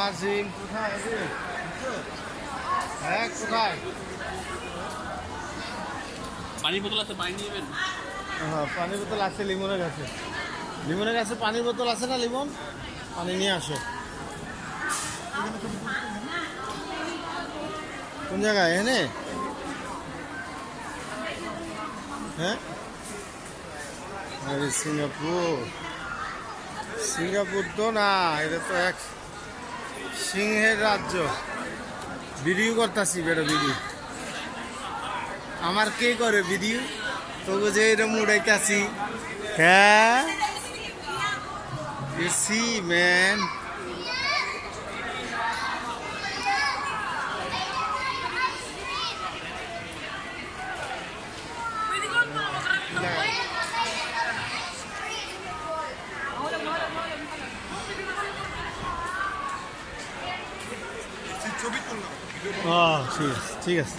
আজিম কোথায় রে? হ্যাঁ কোথায়? পানির বোতল আছে, পানি নেবেন? হ্যাঁ পানির বোতল আছে লিমনের কাছে। লিমনের কাছে পানির বোতল আছে না? লিমন পানি নিয়ে আসো। কোন জায়গায় এনে? হ্যাঁ আরে সিঙ্গাপুর, সিঙ্গাপুর তো না, এটা তো এক সিংহের রাজ্য। ভিডিও করতেছি বেটা, ভিডিও আমার কে করে ভিডিও? তবু যে এটা মুড়াইতেছি। হ্যাঁ ইউ সি ম্যান। ছবি তুললাম। ও ঠিক আছে ঠিক আছে।